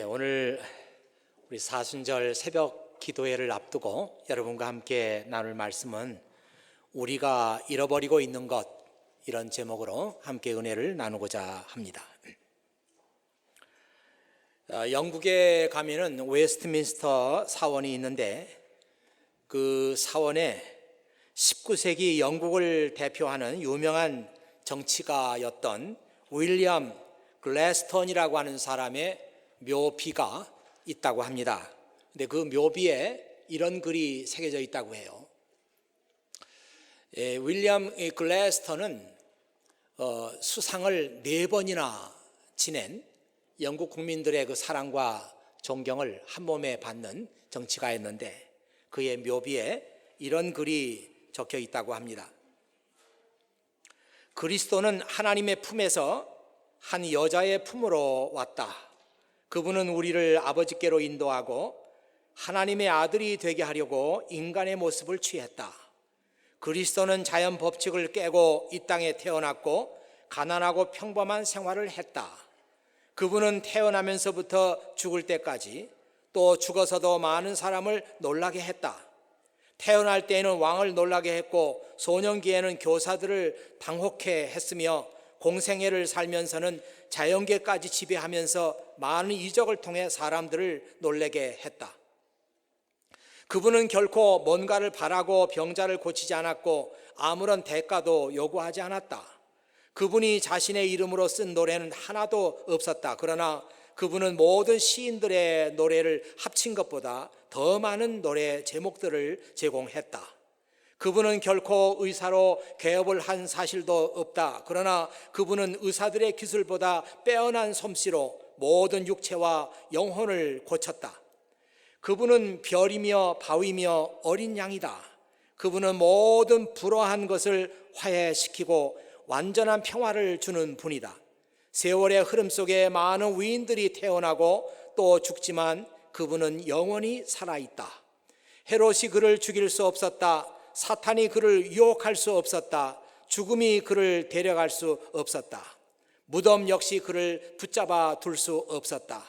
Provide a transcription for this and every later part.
오늘 우리 사순절 새벽 기도회를 앞두고 여러분과 함께 나눌 말씀은 우리가 잃어버리고 있는 것, 이런 제목으로 함께 은혜를 나누고자 합니다. 영국에 가면은 웨스트민스터 사원이 있는데 그 사원에 19세기 영국을 대표하는 유명한 정치가였던 윌리엄 글래스턴이라고 하는 사람의 묘비가 있다고 합니다. 근데 그 묘비에 이런 글이 새겨져 있다고 해요. 윌리엄 글래스턴은 수상을 4번이나 지낸 영국 국민들의 그 사랑과 존경을 한 몸에 받는 정치가였는데 그의 묘비에 이런 글이 적혀 있다고 합니다. 그리스도는 하나님의 품에서 한 여자의 품으로 왔다. 그분은 우리를 아버지께로 인도하고 하나님의 아들이 되게 하려고 인간의 모습을 취했다. 그리스도는 자연 법칙을 깨고 이 땅에 태어났고 가난하고 평범한 생활을 했다. 그분은 태어나면서부터 죽을 때까지 또 죽어서도 많은 사람을 놀라게 했다. 태어날 때에는 왕을 놀라게 했고 소년기에는 교사들을 당혹해 했으며 공생애를 살면서는 자연계까지 지배하면서 많은 이적을 통해 사람들을 놀라게 했다. 그분은 결코 뭔가를 바라고 병자를 고치지 않았고 아무런 대가도 요구하지 않았다. 그분이 자신의 이름으로 쓴 노래는 하나도 없었다. 그러나 그분은 모든 시인들의 노래를 합친 것보다 더 많은 노래 제목들을 제공했다. 그분은 결코 의사로 개업을 한 사실도 없다. 그러나 그분은 의사들의 기술보다 빼어난 솜씨로 모든 육체와 영혼을 고쳤다. 그분은 별이며 바위며 어린 양이다. 그분은 모든 불화한 것을 화해시키고 완전한 평화를 주는 분이다. 세월의 흐름 속에 많은 위인들이 태어나고 또 죽지만 그분은 영원히 살아있다. 헤롯이 그를 죽일 수 없었다. 사탄이 그를 유혹할 수 없었다. 죽음이 그를 데려갈 수 없었다. 무덤 역시 그를 붙잡아 둘 수 없었다.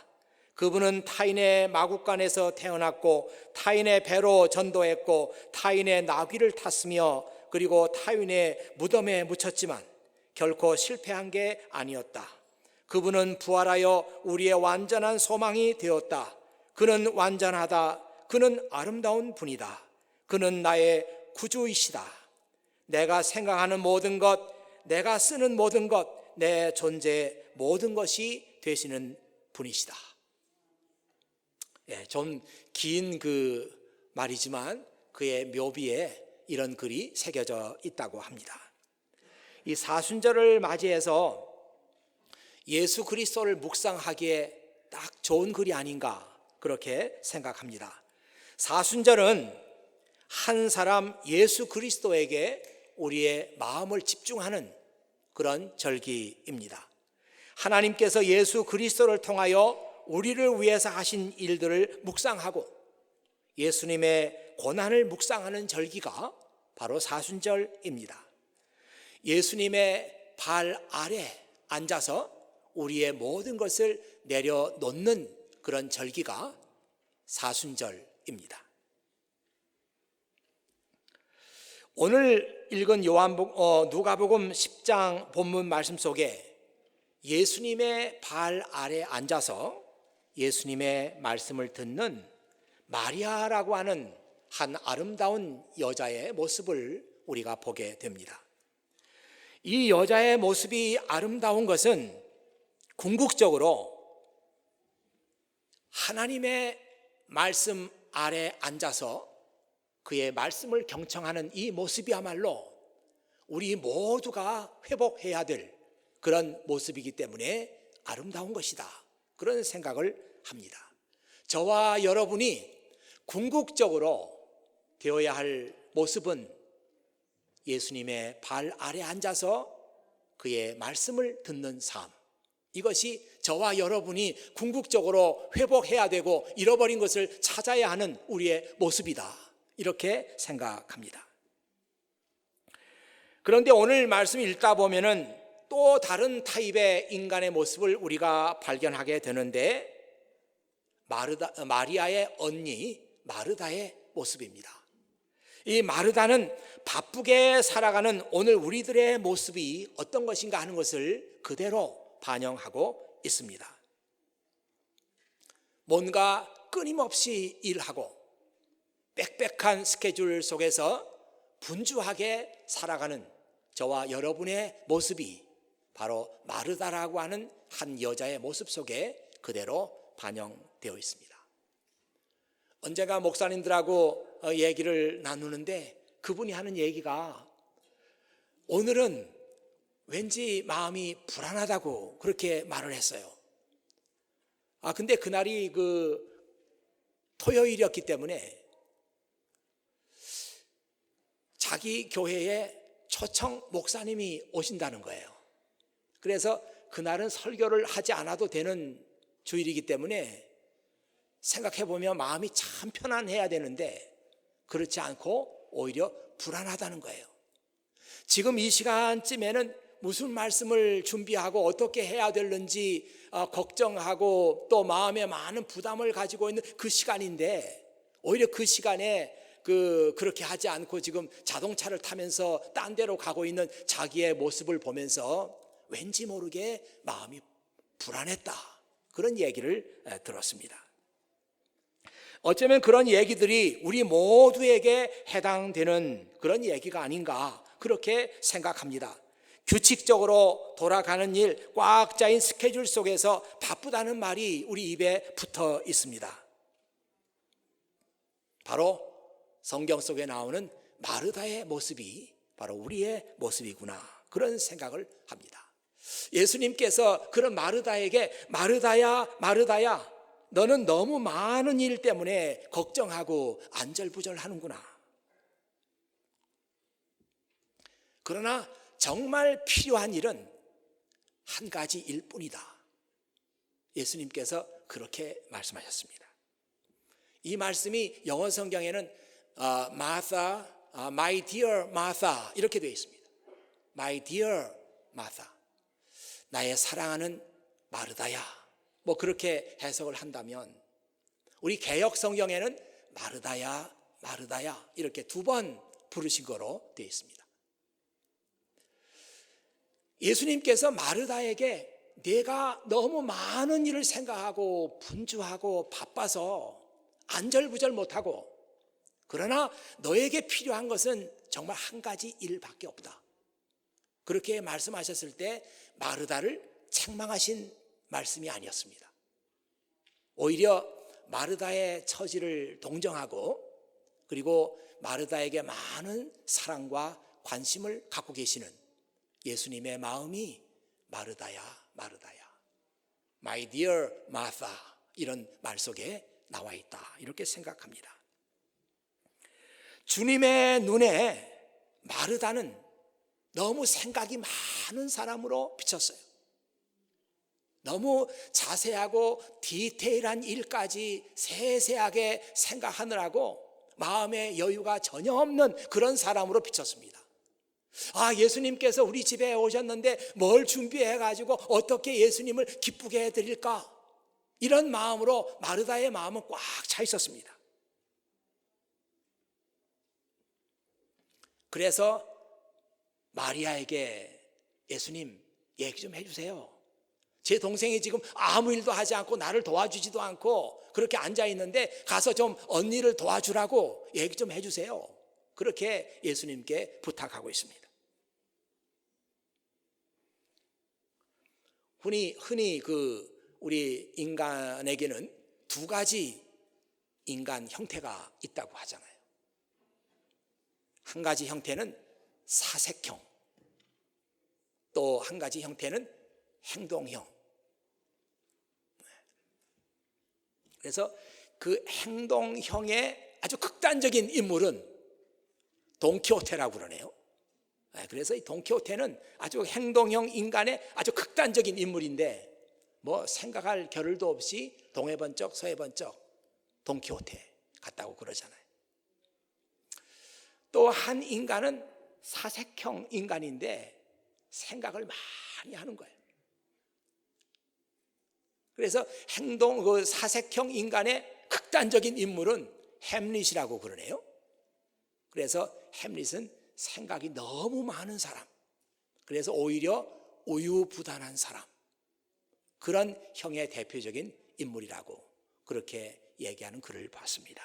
그분은 타인의 마구간에서 태어났고 타인의 배로 전도했고 타인의 나귀를 탔으며 그리고 타인의 무덤에 묻혔지만 결코 실패한 게 아니었다. 그분은 부활하여 우리의 완전한 소망이 되었다. 그는 완전하다. 그는 아름다운 분이다. 그는 나의 구주이시다. 내가 생각하는 모든 것, 내가 쓰는 모든 것, 내 존재의 모든 것이 되시는 분이시다. 좀 긴 그 말이지만 그의 묘비에 이런 글이 새겨져 있다고 합니다. 이 사순절을 맞이해서 예수 그리스도를 묵상하기에 딱 좋은 글이 아닌가 그렇게 생각합니다. 사순절은 한 사람 예수 그리스도에게 우리의 마음을 집중하는 그런 절기입니다. 하나님께서 예수 그리스도를 통하여 우리를 위해서 하신 일들을 묵상하고 예수님의 고난을 묵상하는 절기가 바로 사순절입니다. 예수님의 발 아래 앉아서 우리의 모든 것을 내려놓는 그런 절기가 사순절입니다. 오늘 읽은 누가복음 10장 본문 말씀 속에 예수님의 발 아래 앉아서 예수님의 말씀을 듣는 마리아라고 하는 한 아름다운 여자의 모습을 우리가 보게 됩니다. 이 여자의 모습이 아름다운 것은 궁극적으로 하나님의 말씀 아래 앉아서 그의 말씀을 경청하는 이 모습이야말로 우리 모두가 회복해야 될 그런 모습이기 때문에 아름다운 것이다. 그런 생각을 합니다. 저와 여러분이 궁극적으로 되어야 할 모습은 예수님의 발 아래 앉아서 그의 말씀을 듣는 삶. 이것이 저와 여러분이 궁극적으로 회복해야 되고 잃어버린 것을 찾아야 하는 우리의 모습이다. 이렇게 생각합니다. 그런데 오늘 말씀 읽다 보면은 또 다른 타입의 인간의 모습을 우리가 발견하게 되는데 마리아의 언니 마르다의 모습입니다. 이 마르다는 바쁘게 살아가는 오늘 우리들의 모습이 어떤 것인가 하는 것을 그대로 반영하고 있습니다. 뭔가 끊임없이 일하고 빽빽한 스케줄 속에서 분주하게 살아가는 저와 여러분의 모습이 바로 마르다라고 하는 한 여자의 모습 속에 그대로 반영되어 있습니다. 언젠가 목사님들하고 얘기를 나누는데 그분이 하는 얘기가 오늘은 왠지 마음이 불안하다고 그렇게 말을 했어요. 근데 그날이 토요일이었기 때문에 자기 교회에 초청 목사님이 오신다는 거예요. 그래서 그날은 설교를 하지 않아도 되는 주일이기 때문에 생각해보면 마음이 참 편안해야 되는데 그렇지 않고 오히려 불안하다는 거예요. 지금 이 시간쯤에는 무슨 말씀을 준비하고 어떻게 해야 되는지 걱정하고 또 마음에 많은 부담을 가지고 있는 그 시간인데 오히려 그 시간에 그렇게 하지 않고 지금 자동차를 타면서 딴 데로 가고 있는 자기의 모습을 보면서 왠지 모르게 마음이 불안했다. 그런 얘기를 들었습니다. 어쩌면 그런 얘기들이 우리 모두에게 해당되는 그런 얘기가 아닌가 그렇게 생각합니다. 규칙적으로 돌아가는 일, 꽉 짜인 스케줄 속에서 바쁘다는 말이 우리 입에 붙어 있습니다. 바로 성경 속에 나오는 마르다의 모습이 바로 우리의 모습이구나 그런 생각을 합니다. 예수님께서 그런 마르다에게 마르다야 마르다야 너는 너무 많은 일 때문에 걱정하고 안절부절하는구나. 그러나 정말 필요한 일은 한 가지일 뿐이다. 예수님께서 그렇게 말씀하셨습니다. 이 말씀이 영어 성경에는 Martha, my dear Martha 이렇게 되어 있습니다. My dear Martha, 나의 사랑하는 마르다야. 뭐 그렇게 해석을 한다면 우리 개역 성경에는 마르다야 마르다야 이렇게 두 번 부르신 거로 되어 있습니다. 예수님께서 마르다에게 내가 너무 많은 일을 생각하고 분주하고 바빠서 안절부절 못하고 그러나 너에게 필요한 것은 정말 한 가지 일밖에 없다. 그렇게 말씀하셨을 때 마르다를 책망하신 말씀이 아니었습니다. 오히려 마르다의 처지를 동정하고 그리고 마르다에게 많은 사랑과 관심을 갖고 계시는 예수님의 마음이 마르다야 마르다야 My dear Martha 이런 말 속에 나와 있다 이렇게 생각합니다. 주님의 눈에 마르다는 너무 생각이 많은 사람으로 비쳤어요. 너무 자세하고 디테일한 일까지 세세하게 생각하느라고 마음의 여유가 전혀 없는 그런 사람으로 비쳤습니다. 예수님께서 우리 집에 오셨는데 뭘 준비해가지고 어떻게 예수님을 기쁘게 해드릴까? 이런 마음으로 마르다의 마음은 꽉 차 있었습니다. 그래서 마리아에게 예수님 얘기 좀 해주세요. 제 동생이 지금 아무 일도 하지 않고 나를 도와주지도 않고 그렇게 앉아있는데 가서 좀 언니를 도와주라고 얘기 좀 해주세요. 그렇게 예수님께 부탁하고 있습니다. 흔히 우리 인간에게는 두 가지 인간 형태가 있다고 하잖아요. 한 가지 형태는 사색형, 또 한 가지 형태는 행동형. 그래서 그 행동형의 아주 극단적인 인물은 돈키호테라고 그러네요. 그래서 이 돈키호테는 아주 행동형 인간의 아주 극단적인 인물인데 뭐 생각할 겨를도 없이 동해번쩍 서해번쩍 돈키호테 같다고 그러잖아요. 또 한 인간은 사색형 인간인데 생각을 많이 하는 거예요. 그래서 그 사색형 인간의 극단적인 인물은 햄릿이라고 그러네요. 그래서 햄릿은 생각이 너무 많은 사람, 그래서 오히려 우유부단한 사람, 그런 형의 대표적인 인물이라고 그렇게 얘기하는 글을 봤습니다.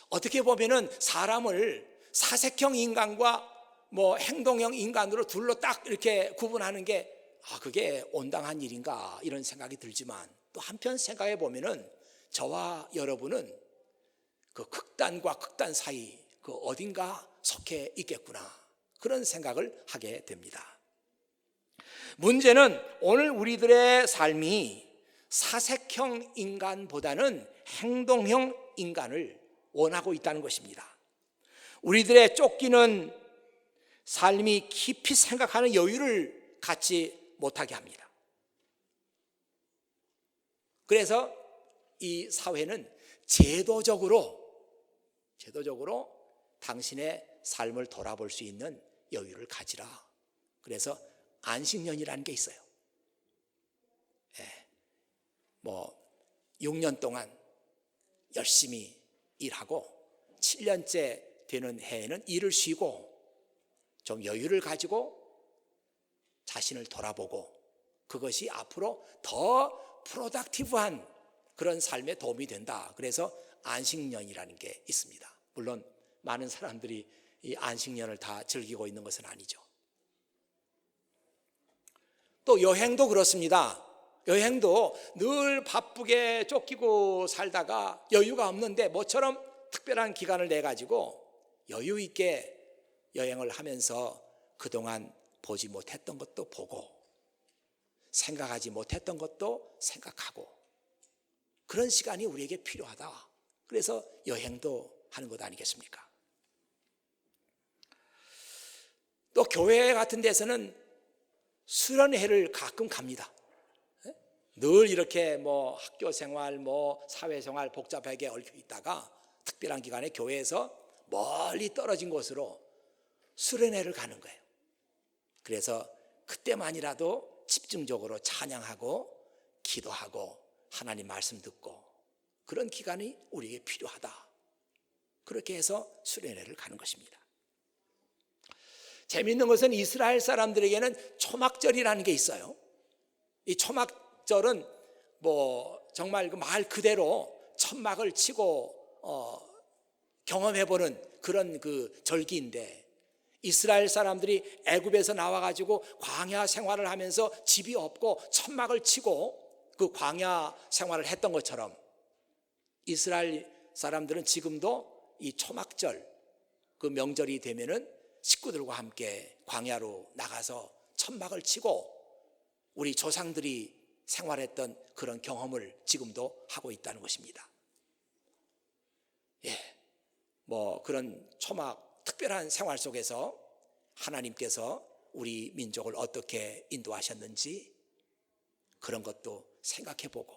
어떻게 보면은 사람을 사색형 인간과 행동형 인간으로 둘로 딱 이렇게 구분하는 게 그게 온당한 일인가 이런 생각이 들지만, 또 한편 생각해 보면은 저와 여러분은 그 극단과 극단 사이 그 어딘가 속해 있겠구나, 그런 생각을 하게 됩니다. 문제는 오늘 우리들의 삶이 사색형 인간보다는 행동형 인간을 원하고 있다는 것입니다. 우리들의 쫓기는 삶이 깊이 생각하는 여유를 갖지 못하게 합니다. 그래서 이 사회는 제도적으로 당신의 삶을 돌아볼 수 있는 여유를 가지라. 그래서 안식년이라는 게 있어요. 6년 동안 열심히 일하고 7년째 되는 해에는 일을 쉬고 좀 여유를 가지고 자신을 돌아보고, 그것이 앞으로 더 프로덕티브한 그런 삶에 도움이 된다. 그래서 안식년이라는 게 있습니다. 물론 많은 사람들이 이 안식년을 다 즐기고 있는 것은 아니죠. 또 여행도 그렇습니다. 여행도 늘 바쁘게 쫓기고 살다가 여유가 없는데 모처럼 특별한 기간을 내 가지고 여유 있게 여행을 하면서 그동안 보지 못했던 것도 보고 생각하지 못했던 것도 생각하고, 그런 시간이 우리에게 필요하다. 그래서 여행도 하는 것 아니겠습니까? 또 교회 같은 데서는 수련회를 가끔 갑니다. 늘 이렇게 학교 생활, 사회 생활 복잡하게 얽혀 있다가 특별한 기간에 교회에서 멀리 떨어진 곳으로 수련회를 가는 거예요. 그래서 그때만이라도 집중적으로 찬양하고 기도하고 하나님 말씀 듣고, 그런 기간이 우리에게 필요하다. 그렇게 해서 수련회를 가는 것입니다. 재미있는 것은 이스라엘 사람들에게는 초막절이라는 게 있어요. 이 초막절은 정말 그 말 그대로 천막을 치고 경험해보는 그런 그 절기인데, 이스라엘 사람들이 애굽에서 나와가지고 광야 생활을 하면서 집이 없고 천막을 치고 그 광야 생활을 했던 것처럼, 이스라엘 사람들은 지금도 이 초막절 그 명절이 되면은 식구들과 함께 광야로 나가서 천막을 치고 우리 조상들이 생활했던 그런 경험을 지금도 하고 있다는 것입니다. 그런 초막 특별한 생활 속에서 하나님께서 우리 민족을 어떻게 인도하셨는지 그런 것도 생각해보고,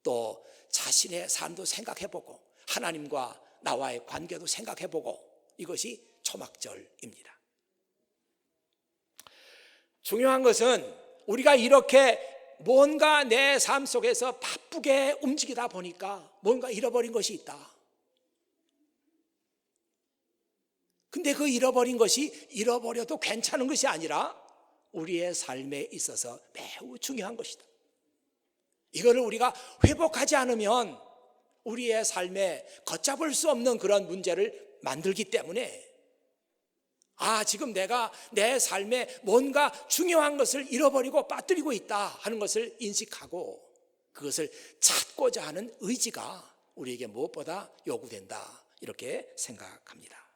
또 자신의 삶도 생각해보고 하나님과 나와의 관계도 생각해보고, 이것이 초막절입니다. 중요한 것은 우리가 이렇게 뭔가 내 삶 속에서 바쁘게 움직이다 보니까 뭔가 잃어버린 것이 있다. 근데 그 잃어버린 것이 잃어버려도 괜찮은 것이 아니라 우리의 삶에 있어서 매우 중요한 것이다. 이거를 우리가 회복하지 않으면 우리의 삶에 걷잡을 수 없는 그런 문제를 만들기 때문에, 지금 내가 내 삶에 뭔가 중요한 것을 잃어버리고 빠뜨리고 있다 하는 것을 인식하고 그것을 찾고자 하는 의지가 우리에게 무엇보다 요구된다, 이렇게 생각합니다.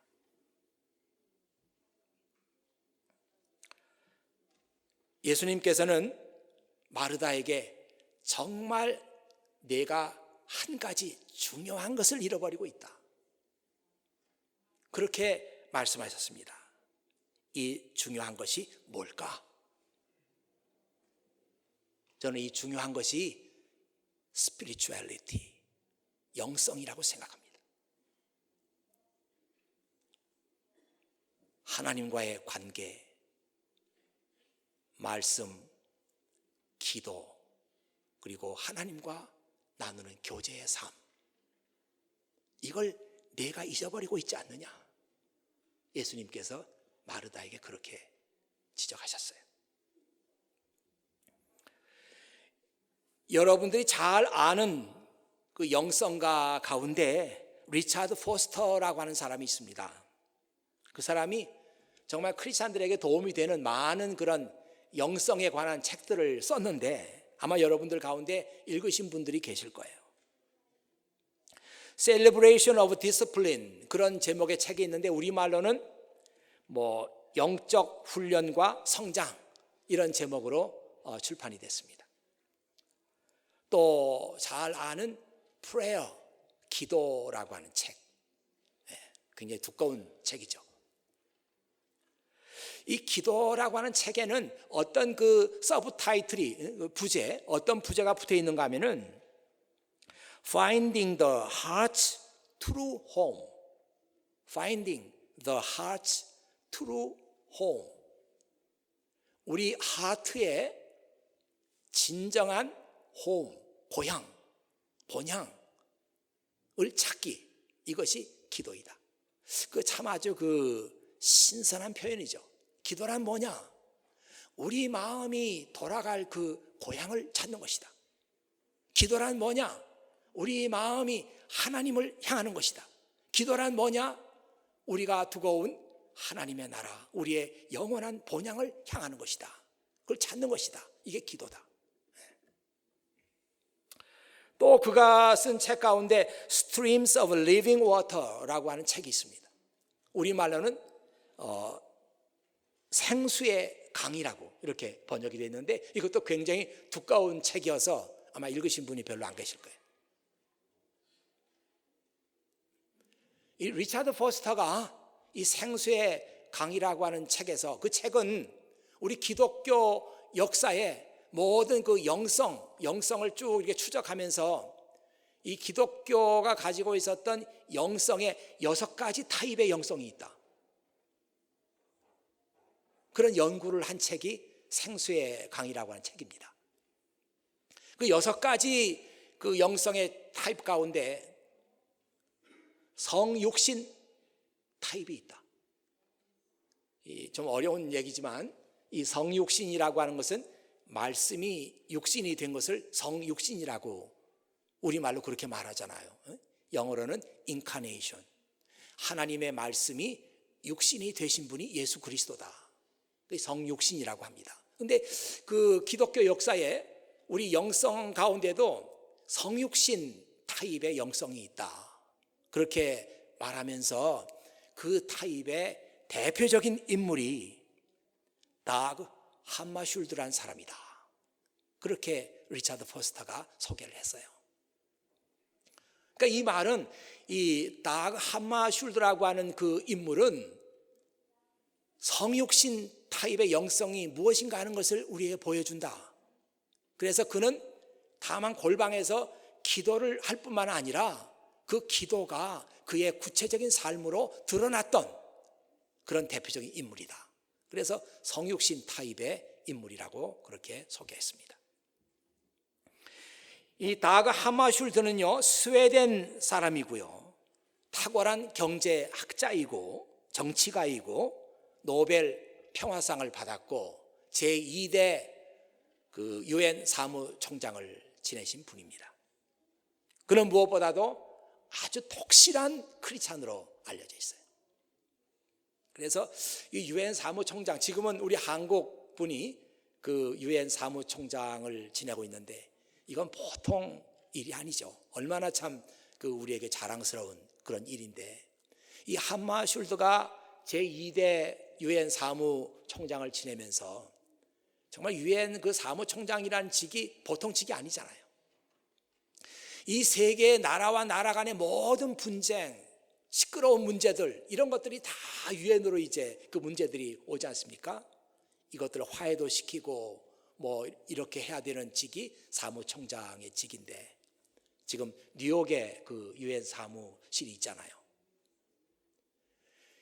예수님께서는 마르다에게 정말 내가 한 가지 중요한 것을 잃어버리고 있다, 그렇게 말씀하셨습니다. 이 중요한 것이 뭘까? 저는 이 중요한 것이 spirituality, 영성이라고 생각합니다. 하나님과의 관계, 말씀, 기도, 그리고 하나님과 나누는 교제의 삶, 이걸 내가 잊어버리고 있지 않느냐. 예수님께서 마르다에게 그렇게 지적하셨어요. 여러분들이 잘 아는 그 영성가 가운데 리차드 포스터라고 하는 사람이 있습니다. 그 사람이 정말 크리스찬들에게 도움이 되는 많은 그런 영성에 관한 책들을 썼는데 아마 여러분들 가운데 읽으신 분들이 계실 거예요. Celebration of Discipline, 그런 제목의 책이 있는데 우리말로는 뭐 영적 훈련과 성장, 이런 제목으로 출판이 됐습니다. 또 잘 아는 Prayer, 기도라고 하는 책, 굉장히 두꺼운 책이죠. 이 기도라고 하는 책에는 어떤 그 서브타이틀이, 부제, 어떤 부제가 붙어 있는가 하면은 Finding the Heart's True Home, Finding the Heart's True Home, 우리 하트의 진정한 홈, 고향, 본향을 찾기, 이것이 기도이다. 그 참 아주 그 신선한 표현이죠. 기도란 뭐냐? 우리 마음이 돌아갈 그 고향을 찾는 것이다. 기도란 뭐냐? 우리 마음이 하나님을 향하는 것이다. 기도란 뭐냐? 우리가 두고 온 하나님의 나라, 우리의 영원한 본향을 향하는 것이다. 그걸 찾는 것이다. 이게 기도다. 또 그가 쓴 책 가운데 Streams of Living Water라고 하는 책이 있습니다. 우리말로는 생수의 강이라고 이렇게 번역이 되어 있는데 이것도 굉장히 두꺼운 책이어서 아마 읽으신 분이 별로 안 계실 거예요. 이 리차드 포스터가 이 생수의 강이라고 하는 책에서, 그 책은 우리 기독교 역사의 모든 그 영성을 쭉 이렇게 추적하면서 이 기독교가 가지고 있었던 영성의 6가지 타입의 영성이 있다, 그런 연구를 한 책이 생수의 강이라고 하는 책입니다. 그 6가지 그 영성의 타입 가운데 성육신 타입이 있다. 좀 어려운 얘기지만 이 성육신이라고 하는 것은 말씀이 육신이 된 것을 성육신이라고 우리말로 그렇게 말하잖아요. 영어로는 incarnation, 하나님의 말씀이 육신이 되신 분이 예수 그리스도다. 성육신이라고 합니다. 그런데 그 기독교 역사에 우리 영성 가운데도 성육신 타입의 영성이 있다, 그렇게 말하면서 그 타입의 대표적인 인물이 다그 함마슐드라는 사람이다, 그렇게 리차드 포스터가 소개를 했어요. 그러니까 이 말은 이 다그 함마슐드라고 하는 그 인물은 성육신 타입의 영성이 무엇인가 하는 것을 우리에게 보여준다. 그래서 그는 다만 골방에서 기도를 할 뿐만 아니라 그 기도가 그의 구체적인 삶으로 드러났던 그런 대표적인 인물이다. 그래서 성육신 타입의 인물이라고 그렇게 소개했습니다. 이 다그 하마슐드는요, 스웨덴 사람이고요, 탁월한 경제학자이고 정치가이고 노벨 평화상을 받았고 제2대 그 유엔 사무총장을 지내신 분입니다. 그는 무엇보다도 아주 독실한 크리스찬으로 알려져 있어요. 그래서 이 유엔 사무총장, 지금은 우리 한국 분이 그 유엔 사무총장을 지내고 있는데 이건 보통 일이 아니죠. 얼마나 참 그 우리에게 자랑스러운 그런 일인데, 이 함마슐드가 제2대 유엔 사무총장을 지내면서 정말 유엔 그 사무총장이라는 직이 보통 직이 아니잖아요. 이 세계의 나라와 나라 간의 모든 분쟁, 시끄러운 문제들, 이런 것들이 다 유엔으로 이제 그 문제들이 오지 않습니까? 이것들을 화해도 시키고 뭐 이렇게 해야 되는 직이 사무총장의 직인데, 지금 뉴욕에 그 유엔 사무실이 있잖아요.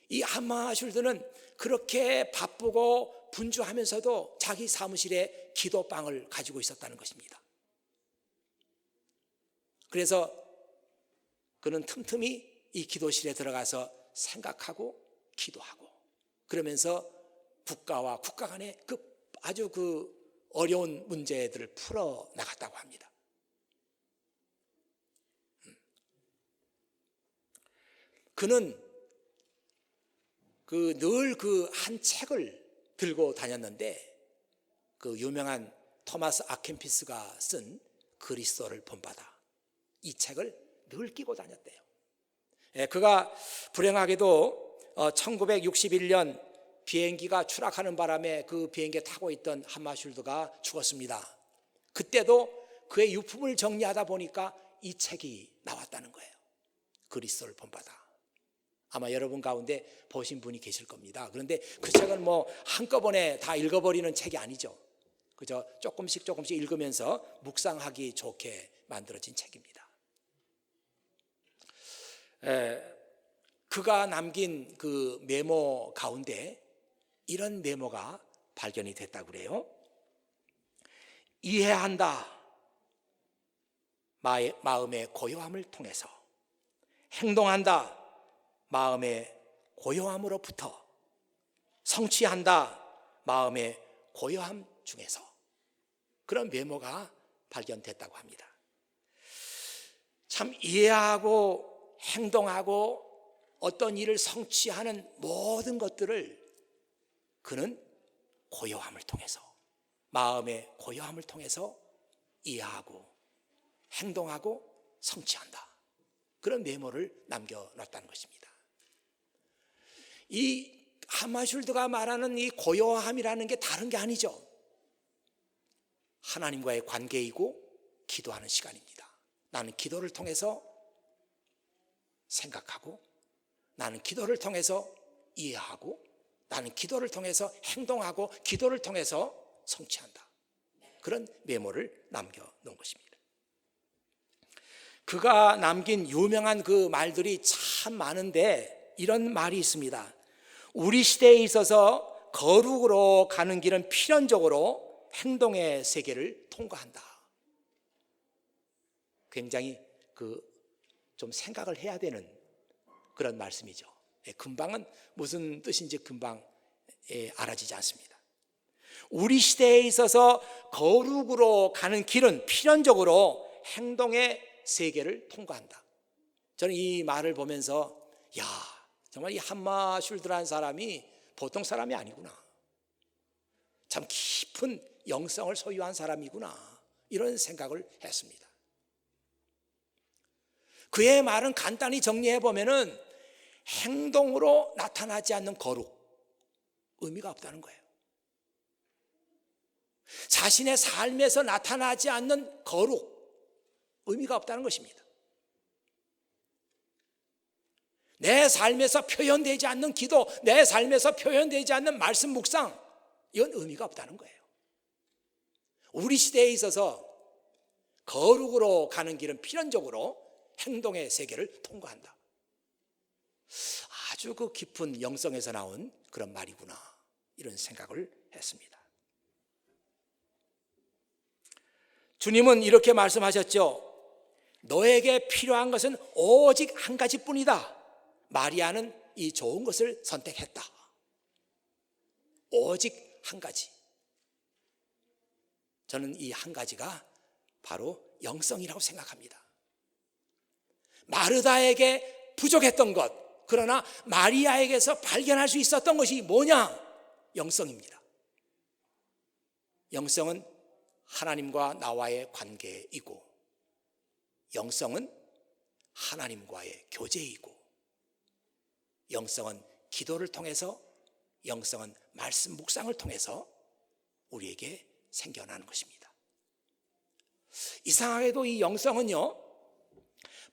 이 함마슐드는 그렇게 바쁘고 분주하면서도 자기 사무실에 기도방을 가지고 있었다는 것입니다. 그래서 그는 틈틈이 이 기도실에 들어가서 생각하고 기도하고, 그러면서 국가와 국가 간의 아주 어려운 문제들을 풀어 나갔다고 합니다. 그는 늘 한 책을 들고 다녔는데, 유명한 토마스 아켄피스가 쓴 그리스도를 본받아, 이 책을 늘 끼고 다녔대요. 그가 불행하게도 1961년 비행기가 추락하는 바람에 그 비행기에 타고 있던 함마슐드가 죽었습니다. 그때도 그의 유품을 정리하다 보니까 이 책이 나왔다는 거예요. 그리스도를 본받아. 아마 여러분 가운데 보신 분이 계실 겁니다. 그런데 그 책은 한꺼번에 다 읽어버리는 책이 아니죠. 그저 조금씩 읽으면서 묵상하기 좋게 만들어진 책입니다. 그가 남긴 그 메모 가운데 이런 메모가 발견이 됐다고 그래요. 이해한다. 마음의 고요함을 통해서. 행동한다. 마음의 고요함으로부터. 성취한다. 마음의 고요함 중에서. 그런 메모가 발견됐다고 합니다. 참 이해하고 행동하고 어떤 일을 성취하는 모든 것들을 그는 고요함을 통해서, 마음의 고요함을 통해서 이해하고 행동하고 성취한다. 그런 메모를 남겨놨다는 것입니다. 이 함마슐드가 말하는 이 고요함이라는 게 다른 게 아니죠. 하나님과의 관계이고 기도하는 시간입니다. 나는 기도를 통해서 생각하고, 나는 기도를 통해서 이해하고, 나는 기도를 통해서 행동하고, 기도를 통해서 성취한다. 그런 메모를 남겨놓은 것입니다. 그가 남긴 유명한 그 말들이 참 많은데 이런 말이 있습니다. 우리 시대에 있어서 거룩으로 가는 길은 필연적으로 행동의 세계를 통과한다. 굉장히 좀 생각을 해야 되는 그런 말씀이죠. 금방은 무슨 뜻인지 금방 알아지지 않습니다. 우리 시대에 있어서 거룩으로 가는 길은 필연적으로 행동의 세계를 통과한다. 저는 이 말을 보면서 정말 이 함마슐드라는 사람이 보통 사람이 아니구나. 참 깊은 영성을 소유한 사람이구나. 이런 생각을 했습니다. 그의 말은 간단히 정리해 보면은 행동으로 나타나지 않는 거룩, 의미가 없다는 거예요. 자신의 삶에서 나타나지 않는 거룩, 의미가 없다는 것입니다. 내 삶에서 표현되지 않는 기도, 내 삶에서 표현되지 않는 말씀 묵상, 이건 의미가 없다는 거예요. 우리 시대에 있어서 거룩으로 가는 길은 필연적으로 행동의 세계를 통과한다. 아주 깊은 영성에서 나온 그런 말이구나, 이런 생각을 했습니다. 주님은 이렇게 말씀하셨죠. 너에게 필요한 것은 오직 한 가지뿐이다. 마리아는 이 좋은 것을 선택했다. 오직 한 가지. 저는 이 한 가지가 바로 영성이라고 생각합니다. 마르다에게 부족했던 것, 그러나 마리아에게서 발견할 수 있었던 것이 뭐냐? 영성입니다. 영성은 하나님과 나와의 관계이고, 영성은 하나님과의 교제이고, 영성은 기도를 통해서, 영성은 말씀 묵상을 통해서 우리에게 생겨나는 것입니다. 이상하게도 이 영성은요,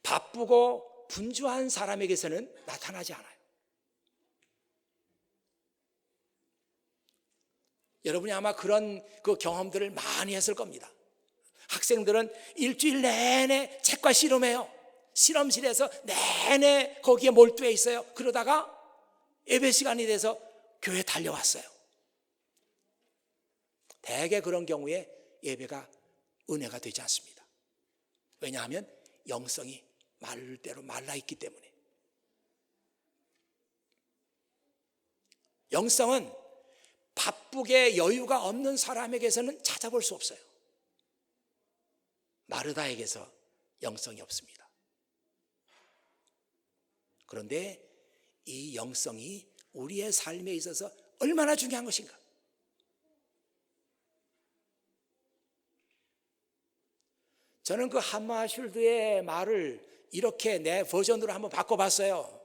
바쁘고 분주한 사람에게서는 나타나지 않아요. 여러분이 아마 그런 경험들을 많이 했을 겁니다. 학생들은 일주일 내내 책과 씨름해요. 실험실에서 내내 거기에 몰두해 있어요. 그러다가 예배 시간이 돼서 교회 달려왔어요. 대개 그런 경우에 예배가 은혜가 되지 않습니다. 왜냐하면 영성이 마를 대로 말라있기 때문에. 영성은 바쁘게 여유가 없는 사람에게서는 찾아볼 수 없어요. 마르다에게서 영성이 없습니다. 그런데 이 영성이 우리의 삶에 있어서 얼마나 중요한 것인가. 저는 그 함마슐드의 말을 이렇게 내 버전으로 한번 바꿔봤어요.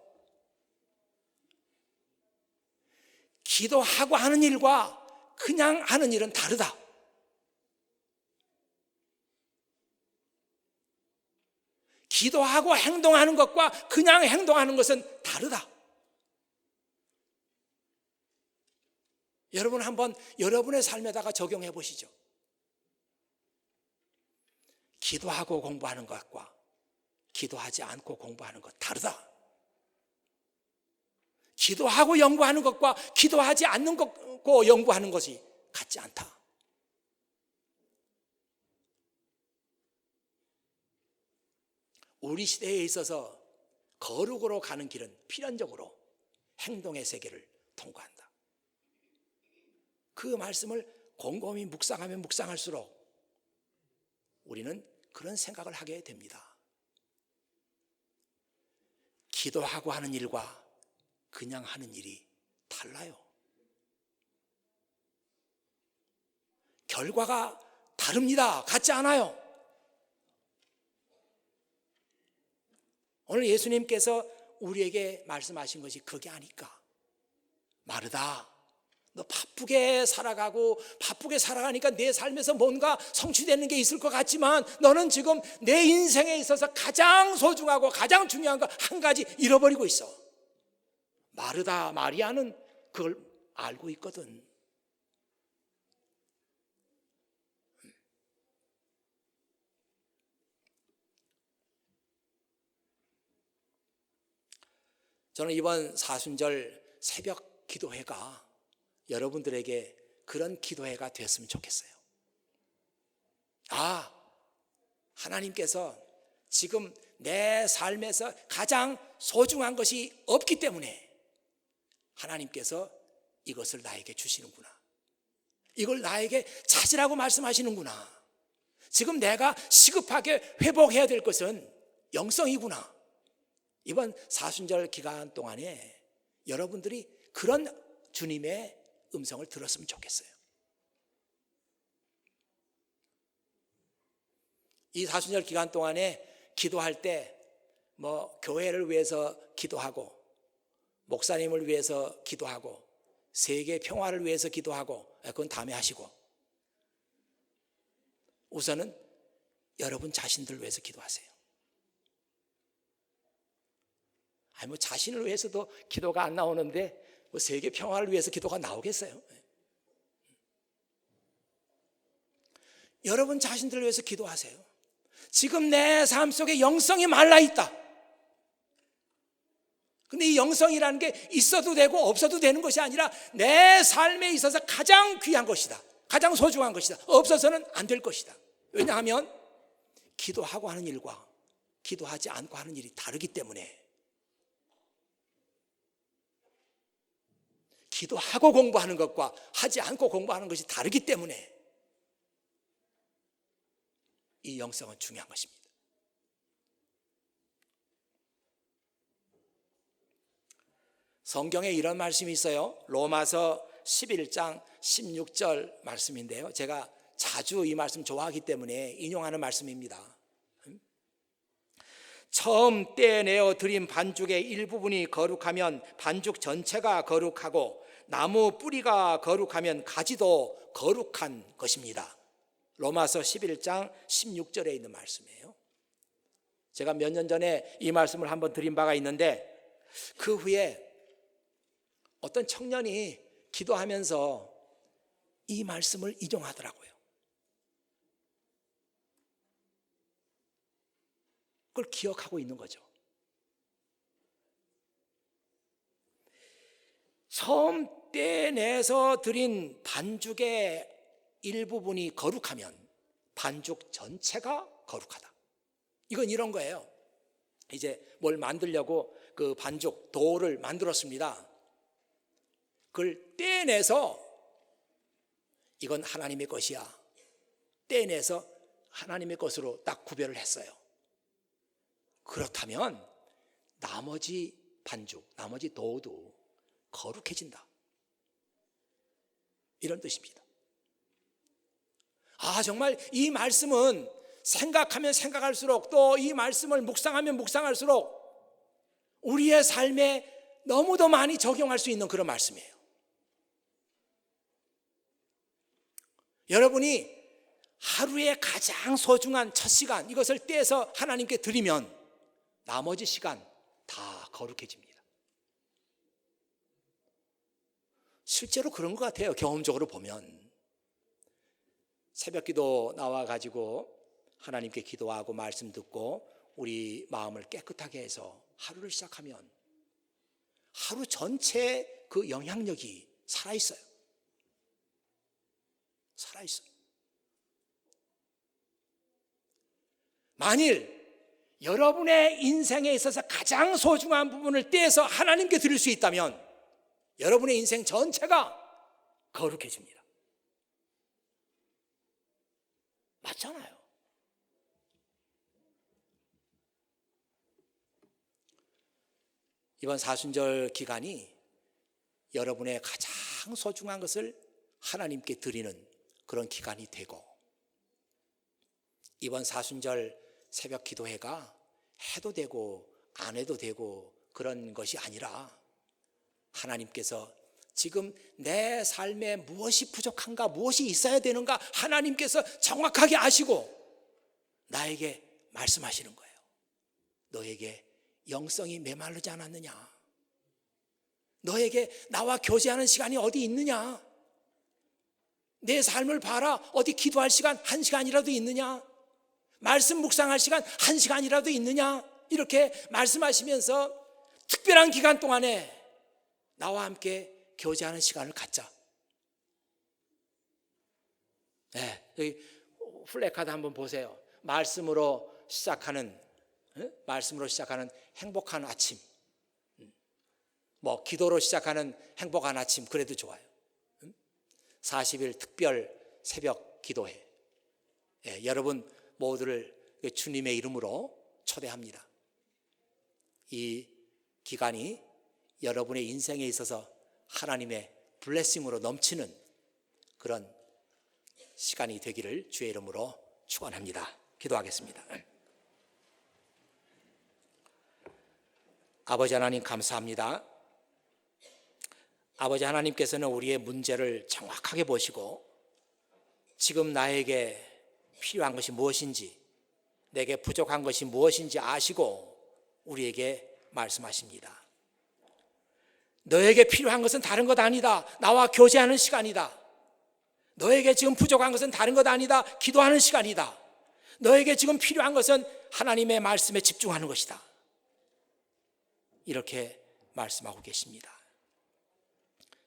기도하고 하는 일과 그냥 하는 일은 다르다. 기도하고 행동하는 것과 그냥 행동하는 것은 다르다. 여러분 한번 여러분의 삶에다가 적용해 보시죠. 기도하고 공부하는 것과 기도하지 않고 공부하는 것 다르다. 기도하고 연구하는 것과 기도하지 않는 것과 연구하는 것이 같지 않다. 우리 시대에 있어서 거룩으로 가는 길은 필연적으로 행동의 세계를 통과한다. 그 말씀을 곰곰이 묵상하면 묵상할수록 우리는 그런 생각을 하게 됩니다. 기도하고 하는 일과 그냥 하는 일이 달라요. 결과가 다릅니다. 같지 않아요. 오늘 예수님께서 우리에게 말씀하신 것이 그게 아닐까. 마르다, 너 바쁘게 살아가고 바쁘게 살아가니까 내 삶에서 뭔가 성취되는 게 있을 것 같지만 너는 지금 내 인생에 있어서 가장 소중하고 가장 중요한 거 한 가지 잃어버리고 있어. 마르다 마리아는 그걸 알고 있거든. 저는 이번 사순절 새벽 기도회가 여러분들에게 그런 기도회가 됐으면 좋겠어요. 하나님께서 지금 내 삶에서 가장 소중한 것이 없기 때문에 하나님께서 이것을 나에게 주시는구나. 이걸 나에게 찾으라고 말씀하시는구나. 지금 내가 시급하게 회복해야 될 것은 영성이구나. 이번 사순절 기간 동안에 여러분들이 그런 주님의 음성을 들었으면 좋겠어요. 이 사순절 기간 동안에 기도할 때 교회를 위해서 기도하고 목사님을 위해서 기도하고 세계 평화를 위해서 기도하고 그건 다음에 하시고 우선은 여러분 자신들 위해서 기도하세요. 자신을 위해서도 기도가 안 나오는데 세계 평화를 위해서 기도가 나오겠어요? 여러분 자신들을 위해서 기도하세요. 지금 내 삶 속에 영성이 말라있다. 근데 이 영성이라는 게 있어도 되고 없어도 되는 것이 아니라 내 삶에 있어서 가장 귀한 것이다. 가장 소중한 것이다. 없어서는 안 될 것이다. 왜냐하면 기도하고 하는 일과 기도하지 않고 하는 일이 다르기 때문에. 기도하고 공부하는 것과 하지 않고 공부하는 것이 다르기 때문에 이 영성은 중요한 것입니다. 성경에 이런 말씀이 있어요. 로마서 11장 16절 말씀인데요. 제가 자주 이 말씀 좋아하기 때문에 인용하는 말씀입니다. 처음 떼내어 드린 반죽의 일부분이 거룩하면 반죽 전체가 거룩하고 나무 뿌리가 거룩하면 가지도 거룩한 것입니다. 로마서 11장 16절에 있는 말씀이에요. 제가 몇 년 전에 이 말씀을 한번 드린 바가 있는데 그 후에 어떤 청년이 기도하면서 이 말씀을 인용하더라고요. 그걸 기억하고 있는 거죠. 처음 떼내서 드린 반죽의 일부분이 거룩하면 반죽 전체가 거룩하다. 이건 이런 거예요. 이제 뭘 만들려고 그 반죽 도를 만들었습니다. 그걸 떼내서 이건 하나님의 것이야, 떼내서 하나님의 것으로 딱 구별을 했어요. 그렇다면 나머지 반죽, 나머지 도도 거룩해진다, 이런 뜻입니다. 정말 이 말씀은 생각하면 생각할수록, 또 이 말씀을 묵상하면 묵상할수록 우리의 삶에 너무도 많이 적용할 수 있는 그런 말씀이에요. 여러분이 하루에 가장 소중한 첫 시간, 이것을 떼서 하나님께 드리면 나머지 시간 다 거룩해집니다. 실제로 그런 것 같아요. 경험적으로 보면 새벽기도 나와가지고 하나님께 기도하고 말씀 듣고 우리 마음을 깨끗하게 해서 하루를 시작하면 하루 전체의 그 영향력이 살아있어요. 살아있어요. 만일 여러분의 인생에 있어서 가장 소중한 부분을 떼서 하나님께 드릴 수 있다면 여러분의 인생 전체가 거룩해집니다. 맞잖아요. 이번 사순절 기간이 여러분의 가장 소중한 것을 하나님께 드리는 그런 기간이 되고, 이번 사순절 새벽 기도회가 해도 되고 안 해도 되고 그런 것이 아니라 하나님께서 지금 내 삶에 무엇이 부족한가, 무엇이 있어야 되는가 하나님께서 정확하게 아시고 나에게 말씀하시는 거예요. 너에게 영성이 메마르지 않았느냐? 너에게 나와 교제하는 시간이 어디 있느냐? 내 삶을 봐라. 어디 기도할 시간 1시간이라도 있느냐? 말씀 묵상할 시간 1시간이라도 있느냐? 이렇게 말씀하시면서 특별한 기간 동안에 나와 함께 교제하는 시간을 갖자. 네, 여기 플래카드 한번 보세요. 말씀으로 시작하는 행복한 아침, 기도로 시작하는 행복한 아침, 그래도 좋아요. 40일 특별 새벽 기도회, 여러분 모두를 주님의 이름으로 초대합니다. 이 기간이 여러분의 인생에 있어서 하나님의 블레싱으로 넘치는 그런 시간이 되기를 주의 이름으로 축원합니다. 기도하겠습니다. 아버지 하나님, 감사합니다. 아버지 하나님께서는 우리의 문제를 정확하게 보시고 지금 나에게 필요한 것이 무엇인지, 내게 부족한 것이 무엇인지 아시고 우리에게 말씀하십니다. 너에게 필요한 것은 다른 것 아니다. 나와 교제하는 시간이다. 너에게 지금 부족한 것은 다른 것 아니다. 기도하는 시간이다. 너에게 지금 필요한 것은 하나님의 말씀에 집중하는 것이다. 이렇게 말씀하고 계십니다.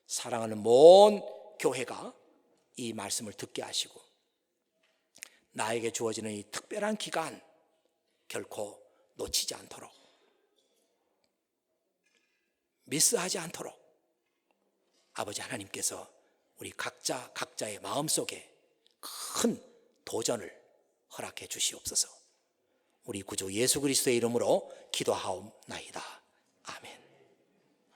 사랑하는 모든 교회가 이 말씀을 듣게 하시고 나에게 주어지는 이 특별한 기간 결코 놓치지 않도록, 미스하지 않도록 아버지 하나님께서 우리 각자의 마음속에 큰 도전을 허락해 주시옵소서. 우리 구주 예수 그리스도의 이름으로 기도하옵나이다.